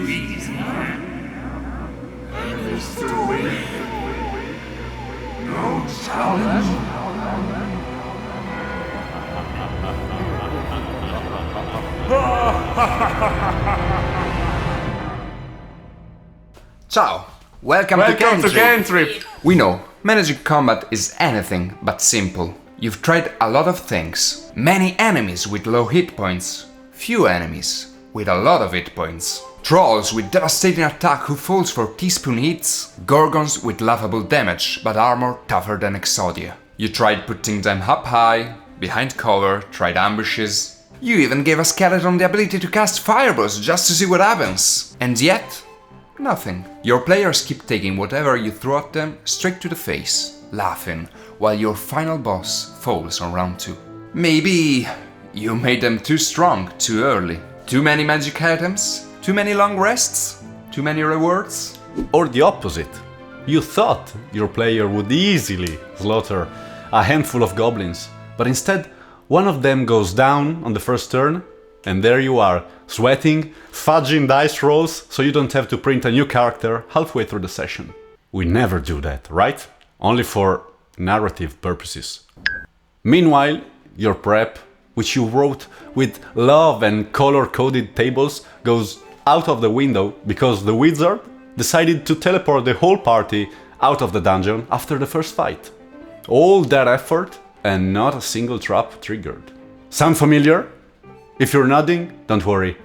easy. And it's too weak. No challenge. Ciao! Welcome to Game Trip! We know, managing combat is anything but simple. You've tried a lot of things. Many enemies with low hit points. Few enemies with a lot of hit points. Trolls with devastating attack who falls for teaspoon hits. Gorgons with laughable damage, but armor tougher than Exodia. You tried putting them up high, behind cover, tried ambushes. You even gave a skeleton the ability to cast fireballs just to see what happens. And yet, nothing. Your players keep taking whatever you throw at them straight to the face, laughing, while your final boss falls on round 2. Maybe you made them too strong too early. Too many magic items? Too many long rests? Too many rewards? Or the opposite. You thought your player would easily slaughter a handful of goblins, but instead one of them goes down on the first turn, and there you are, sweating, fudging dice rolls so you don't have to print a new character halfway through the session. We never do that, right? Only for narrative purposes. Meanwhile, your prep, which you wrote with love and color-coded tables, goes out of the window because the wizard decided to teleport the whole party out of the dungeon after the first fight. All that effort and not a single trap triggered. Sound familiar? If you're nodding, don't worry,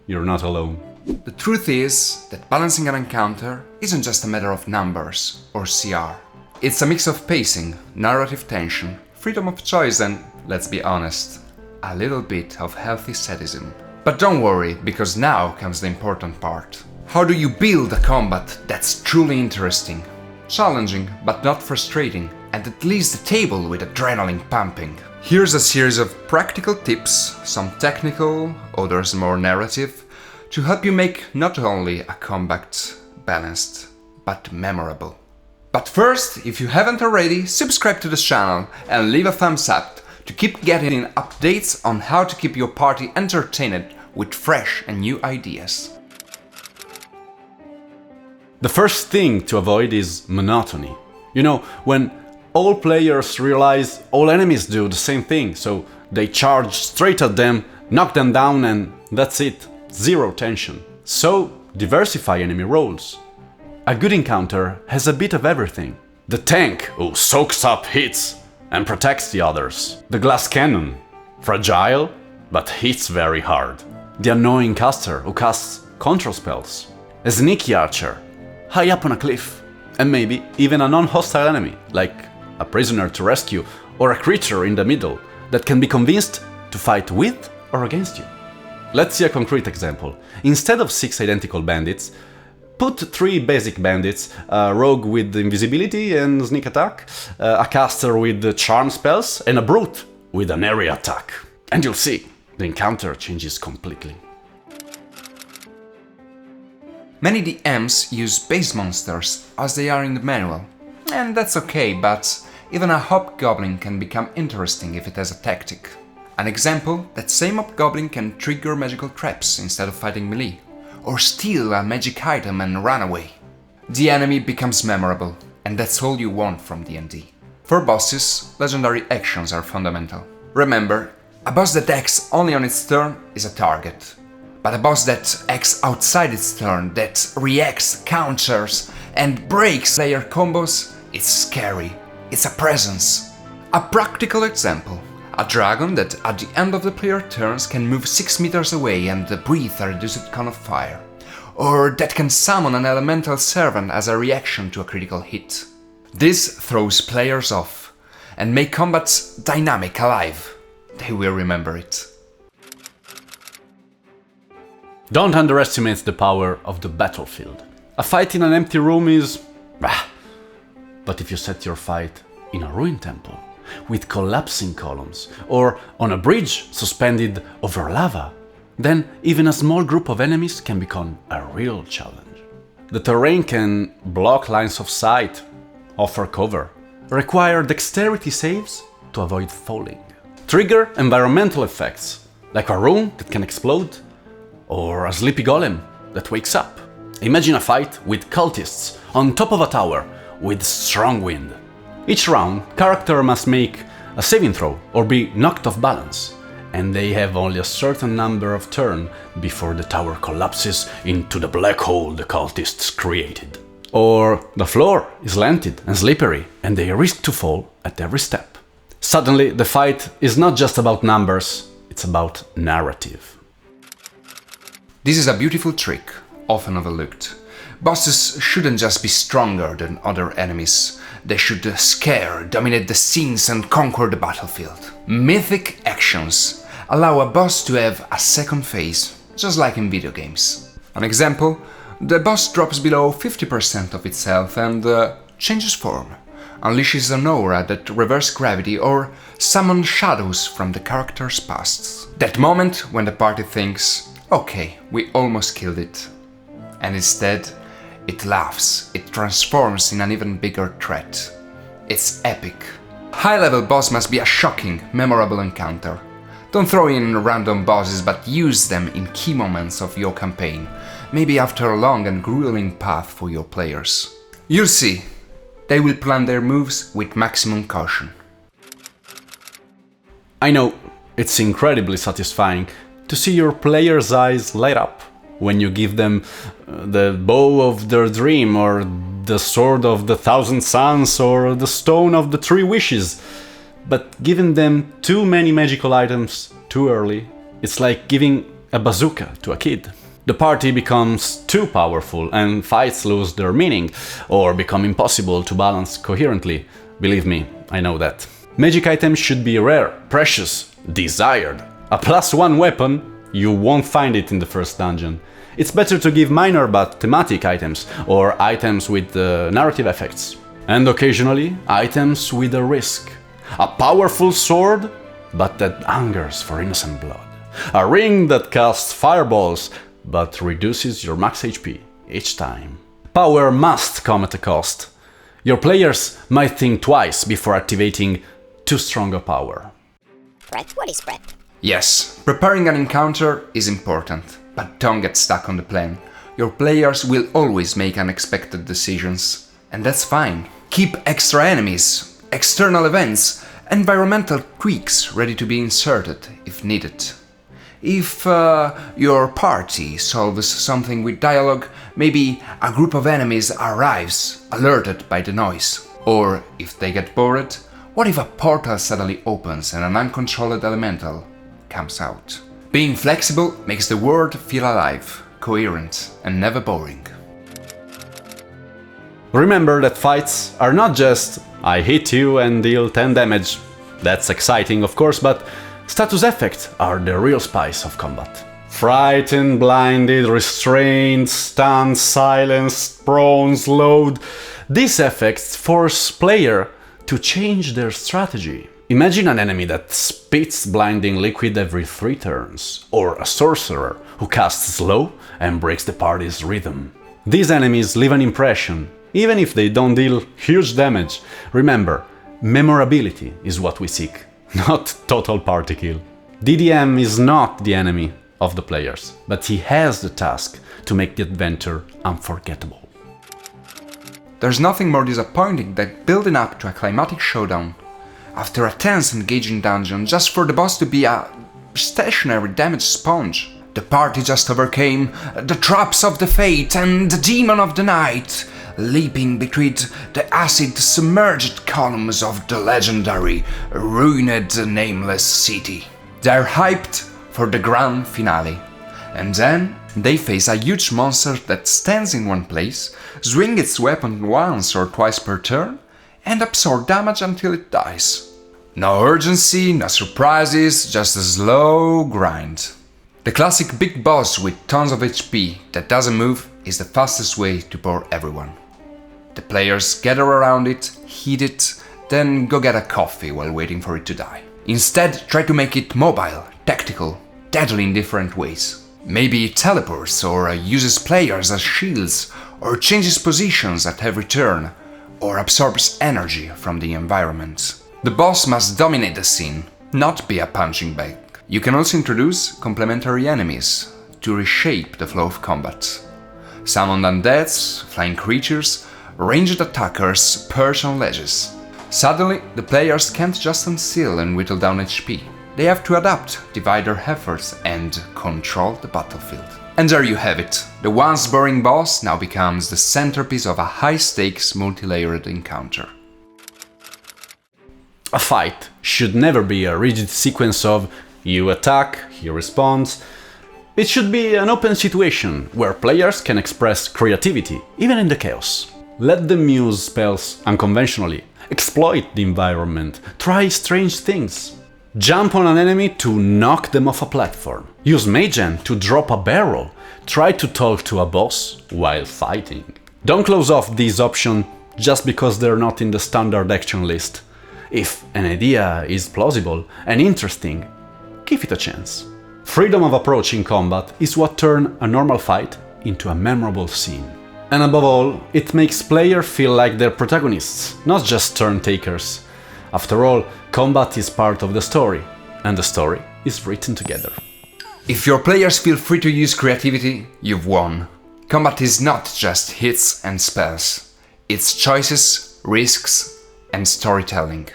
you're not alone. The truth is that balancing an encounter isn't just a matter of numbers or CR. It's a mix of pacing, narrative tension, freedom of choice and, let's be honest, a little bit of healthy sadism. But don't worry, because now comes the important part. How do you build a combat that's truly interesting? Challenging, but not frustrating, and that leaves the table with adrenaline pumping. Here's a series of practical tips, some technical, others more narrative, to help you make not only a combat balanced, but memorable. But first, if you haven't already, subscribe to this channel and leave a thumbs up to keep getting updates on how to keep your party entertained with fresh and new ideas. The first thing to avoid is monotony. You know, when all players realize all enemies do the same thing, so they charge straight at them, knock them down and that's it. Zero tension. So diversify enemy roles. A good encounter has a bit of everything. The tank, who soaks up hits and protects the others. The glass cannon, fragile but hits very hard. The annoying caster, who casts control spells. A sneaky archer, high up on a cliff. And maybe even a non-hostile enemy, like a prisoner to rescue or a creature in the middle that can be convinced to fight with or against you. Let's see a concrete example. Instead of 6 identical bandits, put 3 basic bandits, a rogue with invisibility and sneak attack, a caster with charm spells, and a brute with an area attack. And you'll see, the encounter changes completely. Many DMs use base monsters as they are in the manual. And that's okay, but even a hobgoblin can become interesting if it has a tactic. An example, that same hobgoblin can trigger magical traps instead of fighting melee, or steal a magic item and run away. The enemy becomes memorable, and that's all you want from D&D. For bosses, legendary actions are fundamental. Remember, a boss that acts only on its turn is a target. But a boss that acts outside its turn, that reacts, counters, and breaks player combos, it's scary. It's a presence. A practical example. A dragon that at the end of the player turns can move 6 meters away and breathe a reduced cone of fire. Or that can summon an elemental servant as a reaction to a critical hit. This throws players off and make combats dynamic, alive. They will remember it. Don't underestimate the power of the battlefield. A fight in an empty room is... But if you set your fight in a ruined temple, with collapsing columns, or on a bridge suspended over lava, then even a small group of enemies can become a real challenge. The terrain can block lines of sight, offer cover, require dexterity saves to avoid falling, trigger environmental effects, like a room that can explode, or a sleepy golem that wakes up. Imagine a fight with cultists on top of a tower with strong wind. Each round, character must make a saving throw or be knocked off balance, and they have only a certain number of turns before the tower collapses into the black hole the cultists created. Or the floor is slanted and slippery, and they risk to fall at every step. Suddenly, the fight is not just about numbers, it's about narrative. This is a beautiful trick, often overlooked. Bosses shouldn't just be stronger than other enemies. They should scare, dominate the scenes and conquer the battlefield. Mythic Actions allow a boss to have a second phase, just like in video games. An example, the boss drops below 50% of its health and changes form, unleashes an aura that reverses gravity or summons shadows from the character's past. That moment when the party thinks, okay, we almost killed it. And instead, it laughs, it transforms in an even bigger threat. It's epic. High-level boss must be a shocking, memorable encounter. Don't throw in random bosses, but use them in key moments of your campaign, maybe after a long and grueling path for your players. You'll see, they will plan their moves with maximum caution. I know, it's incredibly satisfying to see your players' eyes light up when you give them the bow of their dream, or the sword of the 1,000 suns, or the stone of the 3 wishes. But giving them too many magical items too early, it's like giving a bazooka to a kid. The party becomes too powerful and fights lose their meaning, or become impossible to balance coherently. Believe me, I know that. Magic items should be rare, precious, desired. A +1 weapon, you won't find it in the first dungeon. It's better to give minor but thematic items, or items with narrative effects. And occasionally, items with a risk. A powerful sword, but that hungers for innocent blood. A ring that casts fireballs, but reduces your max HP each time. Power must come at a cost. Your players might think twice before activating too strong a power. Prep? What is prep? Yes, preparing an encounter is important, but don't get stuck on the plan. Your players will always make unexpected decisions, and that's fine. Keep extra enemies, external events, environmental tweaks ready to be inserted if needed. If your party solves something with dialogue, maybe a group of enemies arrives, alerted by the noise. Or if they get bored, what if a portal suddenly opens and an uncontrolled elemental comes out? Being flexible makes the world feel alive, coherent, and never boring. Remember that fights are not just I hit you and deal 10 damage. That's exciting, of course, but status effects are the real spice of combat. Frightened, blinded, restrained, stunned, silenced, prone, slowed. These effects force player to change their strategy. Imagine an enemy that spits blinding liquid every 3 turns, or a sorcerer who casts slow and breaks the party's rhythm. These enemies leave an impression, even if they don't deal huge damage. Remember, memorability is what we seek, not total party kill. DDM is not the enemy of the players, but he has the task to make the adventure unforgettable. There's nothing more disappointing than building up to a climatic showdown after a tense engaging dungeon just for the boss to be a stationary damage sponge. The party just overcame the traps of the fate and the demon of the night, leaping between the acid-submerged columns of the legendary, ruined nameless city. They're hyped for the grand finale, and then they face a huge monster that stands in one place, swings its weapon once or twice per turn, and absorb damage until it dies. No urgency, no surprises, just a slow grind. The classic big boss with tons of HP that doesn't move is the fastest way to bore everyone. The players gather around it, heat it, then go get a coffee while waiting for it to die. Instead, try to make it mobile, tactical, deadly in different ways. Maybe it teleports or uses players as shields, or changes positions at every turn, or absorbs energy from the environment. The boss must dominate the scene, not be a punching bag. You can also introduce complementary enemies to reshape the flow of combat. Summoned undeads, flying creatures, ranged attackers perch on ledges. Suddenly, the players can't just unseal and whittle down HP. They have to adapt, divide their efforts, and control the battlefield. And there you have it. The once boring boss now becomes the centerpiece of a high-stakes, multi-layered encounter. A fight should never be a rigid sequence of you attack, he responds. It should be an open situation where players can express creativity, even in the chaos. Let them use spells unconventionally, exploit the environment, try strange things. Jump on an enemy to knock them off a platform. Use Magen to drop a barrel. Try to talk to a boss while fighting. Don't close off these options just because they're not in the standard action list. If an idea is plausible and interesting, give it a chance. Freedom of approach in combat is what turns a normal fight into a memorable scene. And above all, it makes players feel like they're protagonists, not just turn takers. After all, combat is part of the story, and the story is written together. If your players feel free to use creativity, you've won. Combat is not just hits and spells. It's choices, risks, and storytelling.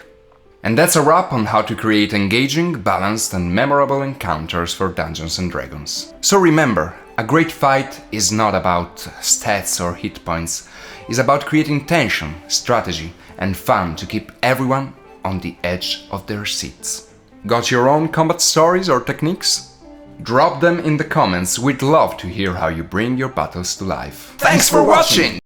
And that's a wrap on how to create engaging, balanced, and memorable encounters for Dungeons & Dragons. So remember, a great fight is not about stats or hit points. It's about creating tension, strategy, and fun to keep everyone on the edge of their seats. Got your own combat stories or techniques? Drop them in the comments, we'd love to hear how you bring your battles to life. Thanks for watching!